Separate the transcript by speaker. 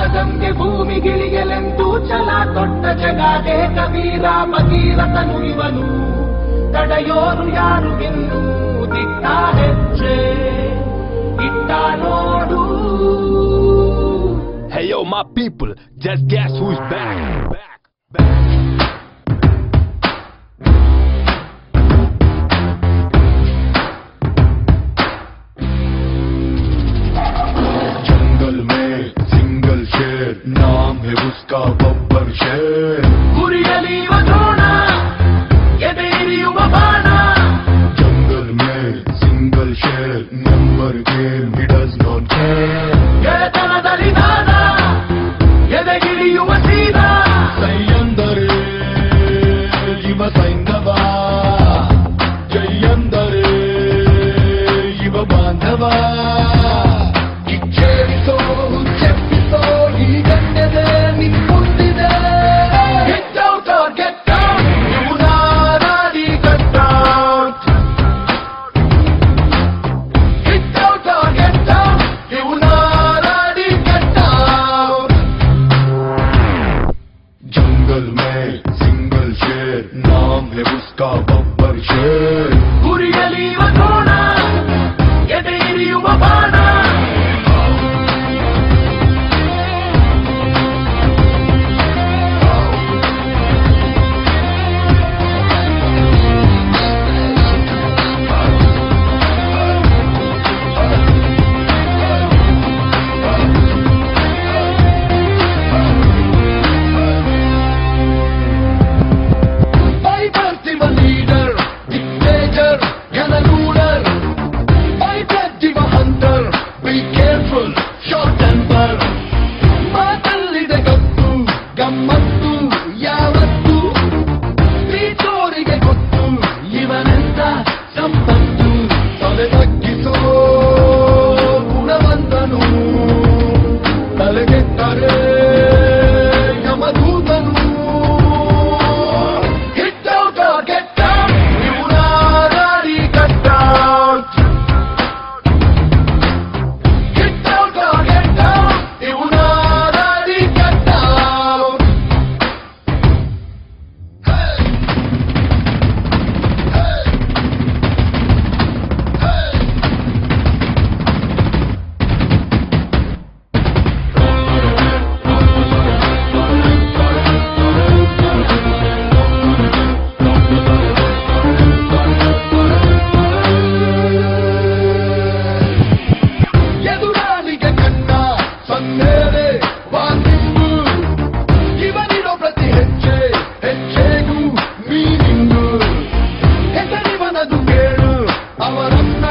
Speaker 1: ಆಕಾಶದಂಗೆ ಭೂಮಿಗಿಳಿಯಲೆಂದು ಛಲ ತೊಟ್ಟ ಜಗಾದೆ ಕಬೀರ ಭಗೀರಥನು ಇವನು. ತಡೆಯೋರು ಯಾರು ಎಂದು ದಿಟ್ಟ ಹೆಜ್ಜೆ ಇಟ್ಟ ನೋಡು.
Speaker 2: Hey yo my people, just guess who's back.
Speaker 3: जंगल में सिंगल शेर, नाम है उसका बब्बर शेर.
Speaker 1: ಗುರಿಯಲಿಯುವ ದ್ರೋಣ, ಎದೆಯಿರಿಯುವ ಬಾಣ.
Speaker 3: जंगल में सिंगल शेर, number game he does not care.
Speaker 1: ಗೆಳೆತನದಲ್ಲಿ ನಾದ, ಎದೆಗಿಳಿಯುವ ಸೀದ.
Speaker 3: ಸೈಯಂದರೆ ಇವ ಸೈಂಧವ, ಜೈಯಂದರೆ ಇವ ಬಾಂಧವ. ಕಿಚ್ಚೇರಿಸೋ ಹುಚ್ಚೆಪ್ಪಿಸೋ ಈ ಗಂಡದೆ ನಿಂತುಂದಿದೆ.
Speaker 1: Get out or get down, ಇವು ನಾರಾಡಿ get out. Get out or get down, ಇವು ನಾರಾಡಿ get out.
Speaker 3: जंगल में सिंगल शेर, नाम है उसका बब्बर शेर.
Speaker 1: ಗುರಿಯಲಿಯುವ ದ್ರೋಣ, ಎದೆಯಿರಿಯುವ ಬಾಣ.
Speaker 3: By birth him a leader, dictator, and a ruler. By death him a hunter, be careful, short temper. ಮಾತಲ್ಲಿದೆ ಗತ್ತು ಗಮ್ಮತ್ತು ಯಾವತ್ತು, ಪ್ರೀತೋರಿಗೆ ಗೊತ್ತು ಇವನೆಂತ ಸಂಪತ್ತು. ತಲೆ ತಗ್ಗಿಸೋ ಗುಣವಂತನು, ತಲೆಗೆಟ್ಟರೆ ಯಮದೂತನು.
Speaker 1: Get out or get down, ಇವು ನಾರಾಡಿ get out. Get out or get down, ಇವು ನಾರಾಡಿ get out.
Speaker 3: ಎದುರಾಳಿಗೆ ಕಣ್ಣ ಸನ್ನೇರೆ ವಾಸಿಂಗು, ಇವನಿರೋ ಪ್ರತಿ ಹೆಜ್ಜೆ ಹೆಜ್ಜೆಗೂ ಮೀನಿಂಗು. ಹೆಸರಿವನದು ಕೇಳು ಅವರಮ್ಮ